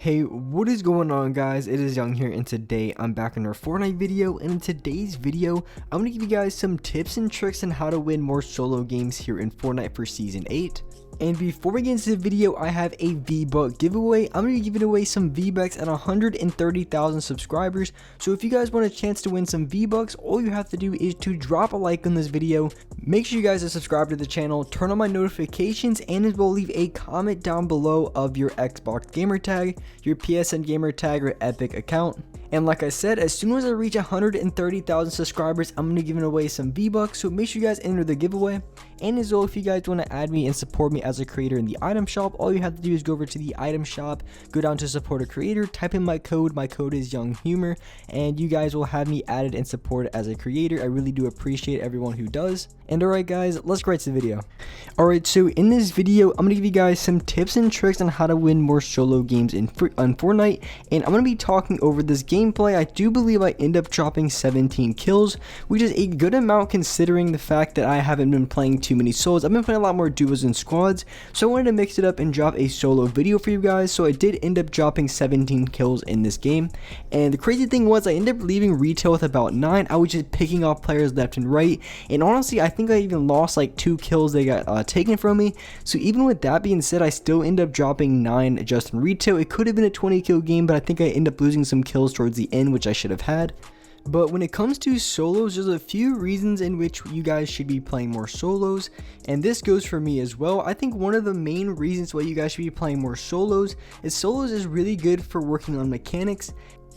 Hey, what is going on, guys? It is Young here, and today I'm back in our Fortnite video. And in today's video, I'm going to give you guys some tips and tricks on how to win more solo games here in Fortnite for Season 8. And before we get into the video, I have a V-Buck giveaway. I'm going to be giving away some V-Bucks at 130,000 subscribers. So if you guys want a chance to win some V-Bucks, all you have to do is to drop a like on this video. Make sure you guys are subscribed to the channel, turn on my notifications, and as well leave a comment down below of your Xbox gamer tag, your PSN gamer tag, or Epic account. And like I said, as soon as I reach 130,000 subscribers, I'm going to be giving away some V-Bucks, so make sure you guys enter the giveaway. And as well, if you guys want to add me and support me as a creator in the item shop, all you have to do is go over to the item shop, go down to support a creator, type in my code is Young Humor, and you guys will have me added and supported as a creator. I really do appreciate everyone who does. And alright guys, let's get right to the video. Alright, so in this video, I'm going to give you guys some tips and tricks on how to win more solo games on Fortnite, and I'm going to be talking over this gameplay. I do believe I end up dropping 17 kills, which is a good amount considering the fact that I haven't been playing too many solos. I've been playing a lot more duos and squads, so I wanted to mix it up and drop a solo video for you guys. So I did end up dropping 17 kills in this game, and the crazy thing was I ended up leaving retail with about 9. I was just picking off players left and right, and honestly I think I even lost like 2 kills they got taken from me. So even with that being said, I still end up dropping 9 just in retail. It could have been a 20 kill game, but I think I end up losing some kills towards the end, which I should have had. But when it comes to solos, there's a few reasons in which you guys should be playing more solos, and this goes for me as well. I think one of the main reasons why you guys should be playing more solos is really good for working on mechanics,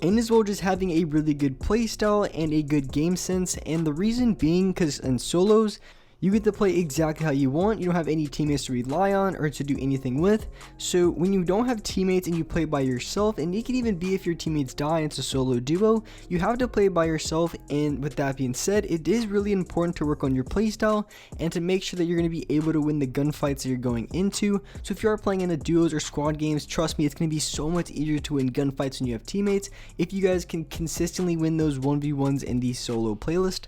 and as well just having a really good playstyle and a good game sense. And the reason being because in solos, you get to play exactly how you want. You don't have any teammates to rely on or to do anything with. So when you don't have teammates and you play by yourself, and it can even be if your teammates die and it's a solo duo, you have to play by yourself. And with that being said, it is really important to work on your playstyle and to make sure that you're going to be able to win the gunfights that you're going into. So if you are playing in the duos or squad games, trust me, it's going to be so much easier to win gunfights when you have teammates if you guys can consistently win those 1v1s in the solo playlist.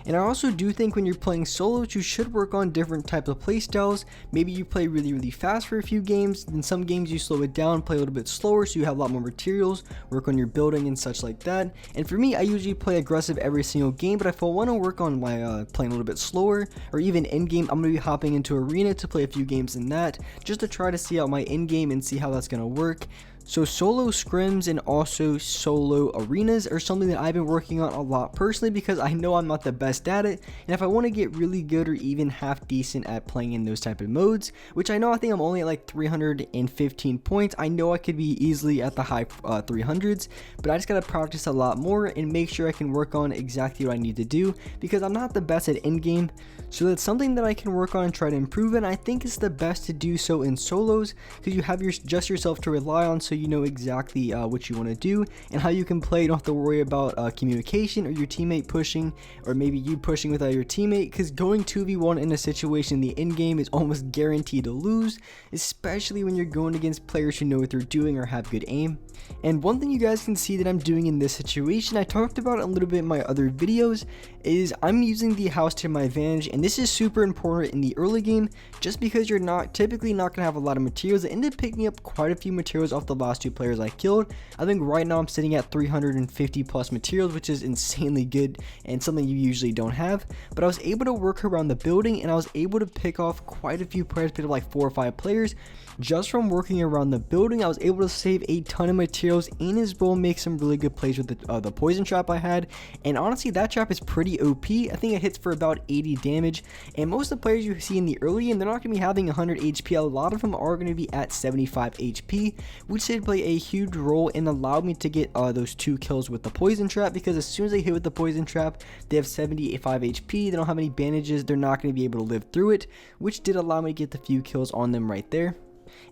And I also do think when you're playing solos, you should work on different types of playstyles. Maybe you play really fast for a few games, then some games you slow it down, play a little bit slower so you have a lot more materials, work on your building and such like that. And for me, I usually play aggressive every single game, but if I want to work on my playing a little bit slower, or even end game, I'm going to be hopping into arena to play a few games in that, just to try to see out my end game and see how that's going to work. So solo scrims and also solo arenas are something that I've been working on a lot personally, because I know I'm not the best at it, and if I want to get really good or even half decent at playing in those type of modes, which I know I think I'm only at like 315 points, I know I could be easily at the high 300s, but I just gotta practice a lot more and make sure I can work on exactly what I need to do, because I'm not the best at end game. So that's something that I can work on and try to improve, and I think it's the best to do so in solos, because you have just yourself to rely on, so you know exactly what you want to do and how you can play. You don't have to worry about communication or your teammate pushing, or maybe you pushing without your teammate, because going 2v1 in a situation in the end game is almost guaranteed to lose, especially when you're going against players who know what they're doing or have good aim. And one thing you guys can see that I'm doing in this situation, I talked about it a little bit in my other videos, is I'm using the house to my advantage, and this is super important in the early game, just because you're typically not going to have a lot of materials. I ended up picking up quite a few materials off the last 2 players I killed. I think right now I'm sitting at 350 plus materials, which is insanely good and something you usually don't have. But I was able to work around the building, and I was able to pick off quite a few players, picked up like 4 or 5 players just from working around the building. I was able to save a ton of materials and as well make some really good plays with the poison trap I had. And honestly, that trap is pretty OP. I think it hits for about 80 damage, and most of the players you see in the early game, they're not going to be having 100 HP. A lot of them are going to be at 75 HP, which did play a huge role and allowed me to get those 2 kills with the poison trap, because as soon as they hit with the poison trap, they have 75 HP, they don't have any bandages, they're not going to be able to live through it, which did allow me to get the few kills on them right there.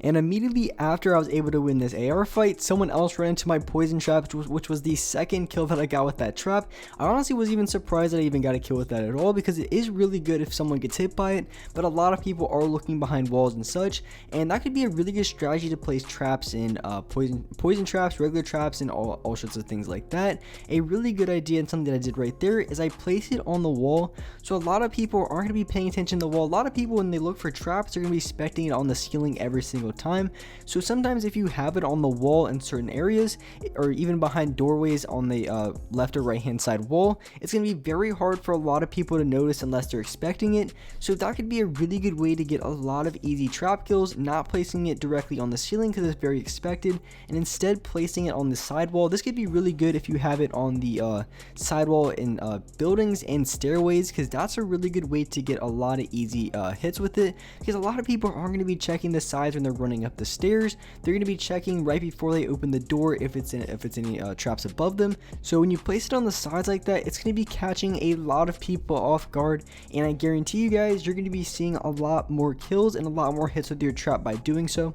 And immediately after I was able to win this AR fight, someone else ran into my poison trap, which was the second kill that I got with that trap. I honestly was even surprised that I even got a kill with that at all, because it is really good if someone gets hit by it, but a lot of people are looking behind walls and such, and that could be a really good strategy to place traps in, poison traps, regular traps, and all sorts of things like that. A really good idea, and something that I did right there, is I placed it on the wall, so a lot of people aren't going to be paying attention to the wall. A lot of people, when they look for traps, they're going to be expecting it on the ceiling every single single time. So sometimes if you have it on the wall in certain areas, or even behind doorways on the left or right hand side wall, it's going to be very hard for a lot of people to notice unless they're expecting it. So that could be a really good way to get a lot of easy trap kills, not placing it directly on the ceiling because it's very expected, and instead placing it on the sidewall. This could be really good if you have it on the sidewall in buildings and stairways, because that's a really good way to get a lot of easy hits with it, because a lot of people aren't going to be checking the sides when they're running up the stairs. They're going to be checking right before they open the door if it's any traps above them. So when you place it on the sides like that, it's going to be catching a lot of people off guard, and I guarantee you guys, you're going to be seeing a lot more kills and a lot more hits with your trap by doing so.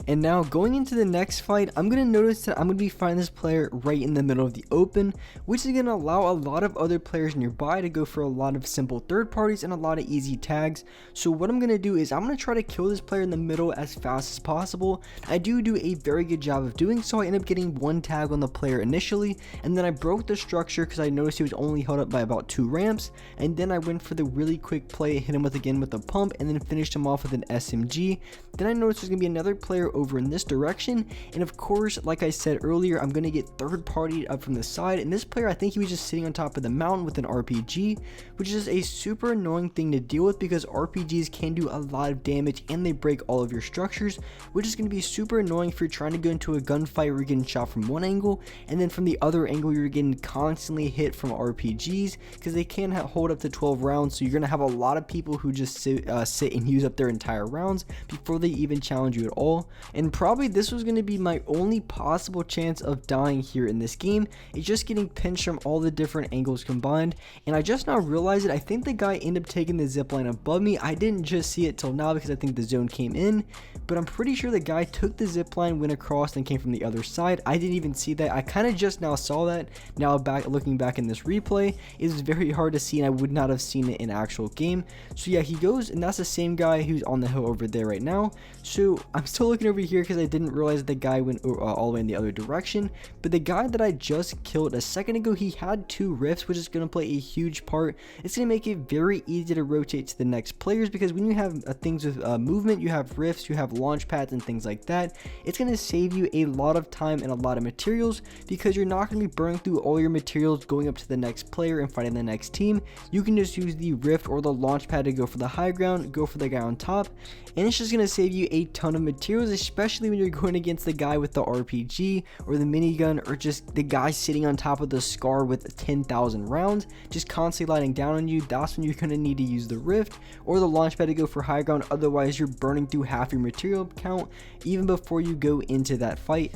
And now going into the next fight, I'm going to notice that I'm going to be fighting this player right in the middle of the open, which is going to allow a lot of other players nearby to go for a lot of simple third parties and a lot of easy tags. So what I'm going to do is I'm going to try to kill this player in the middle as fast as possible. I do a very good job of doing so. I end up getting one tag on the player initially, and then I broke the structure because I noticed he was only held up by about 2 ramps, and then I went for the really quick play, hit him with a pump, and then finished him off with an SMG. Then I noticed there's going to be another player over in this direction, and of course, like I said earlier, I'm gonna get third partied up from the side, and this player, I think he was just sitting on top of the mountain with an RPG, which is a super annoying thing to deal with because RPGs can do a lot of damage and they break all of your structures, which is going to be super annoying if you're trying to go into a gunfight where you're getting shot from one angle, and then from the other angle you're getting constantly hit from RPGs because they can hold up to 12 rounds. So you're gonna have a lot of people who just sit and use up their entire rounds before they even challenge you at all. And probably this was going to be my only possible chance of dying here in this game. It's just getting pinched from all the different angles combined, and I just now realized it. I think the guy ended up taking the zipline above me. I didn't just see it till now because I think the zone came in, but I'm pretty sure the guy took the zipline, went across, and came from the other side. I didn't even see that. I kind of just now saw that. Now looking back in this replay, it is very hard to see, and I would not have seen it in actual game. So yeah, he goes, and that's the same guy who's on the hill over there right now. So I'm still looking over here because I didn't realize the guy went all the way in the other direction. But the guy that I just killed a second ago, he had 2 rifts, which is going to play a huge part. It's going to make it very easy to rotate to the next players, because when you have things with movement, you have rifts, you have launch pads and things like that. It's going to save you a lot of time and a lot of materials, because you're not going to be burning through all your materials going up to the next player and fighting the next team. You can just use the rift or the launch pad to go for the high ground, go for the guy on top, and it's just going to save you a ton of materials, especially when you're going against the guy with the RPG or the minigun, or just the guy sitting on top of the scar with 10,000 rounds just constantly lighting down on you. That's when you're going to need to use the rift or the launch pad to go for high ground. Otherwise, you're burning through half your material count even before you go into that fight.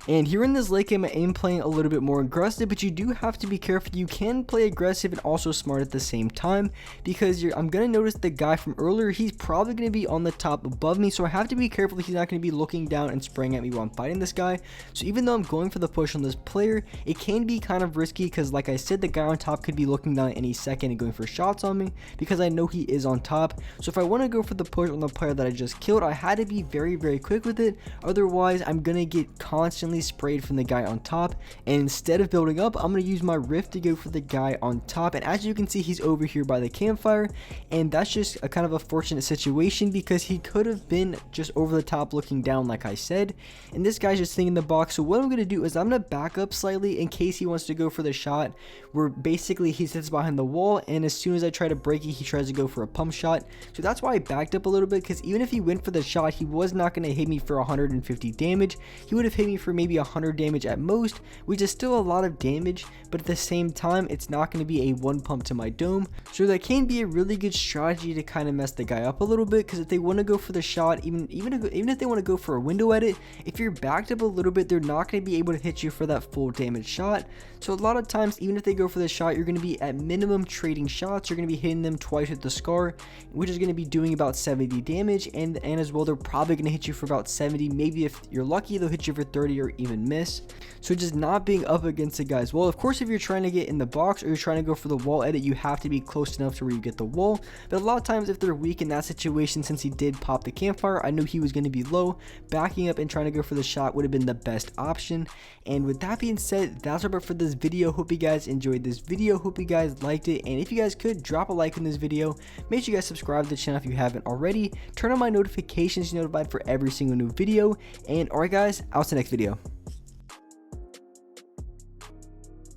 And here in this late game, I am playing a little bit more aggressive, but you do have to be careful. You can play aggressive and also smart at the same time, because I'm going to notice the guy from earlier, he's probably going to be on the top above me, so I have to be careful that he's not going to be looking down and spraying at me while I'm fighting this guy. So even though I'm going for the push on this player, it can be kind of risky, because like I said, the guy on top could be looking down at any second and going for shots on me, because I know he is on top. So if I want to go for the push on the player that I just killed, I had to be very, very quick with it. Otherwise, I'm going to get constantly sprayed from the guy on top, and instead of building up, I'm going to use my rift to go for the guy on top. And as you can see, he's over here by the campfire, and that's just a kind of a fortunate situation, because he could have been just over the top looking down like I said, and this guy's just sitting in the box. So what I'm going to do is I'm going to back up slightly in case he wants to go for the shot, where basically he sits behind the wall, and as soon as I try to break it, he tries to go for a pump shot. So that's why I backed up a little bit, because even if he went for the shot, he was not going to hit me for 150 damage. He would have hit me for maybe 100 damage at most, which is still a lot of damage, but at the same time, it's not going to be a one pump to my dome. So that can be a really good strategy to kind of mess the guy up a little bit, because if they want to go for the shot, even if they want to go for a window edit, if you're backed up a little bit, they're not going to be able to hit you for that full damage shot. So a lot of times, even if they go for the shot, you're going to be at minimum trading shots. You're going to be hitting them twice with the scar, which is going to be doing about 70 damage, and as well, they're probably going to hit you for about 70. Maybe if you're lucky, they'll hit you for 30 or or even miss. So just not being up against the guys. Well, of course, if you're trying to get in the box or you're trying to go for the wall edit, you have to be close enough to where you get the wall. But a lot of times if they're weak in that situation, since he did pop the campfire, I knew he was going to be low. Backing up and trying to go for the shot would have been the best option. And with that being said, that's about for this video. Hope you guys enjoyed this video. Hope you guys liked it. And if you guys could, drop a like in this video. Make sure you guys subscribe to the channel if you haven't already. Turn on my notifications to be notified for every single new video. And alright guys, I'll see you next video.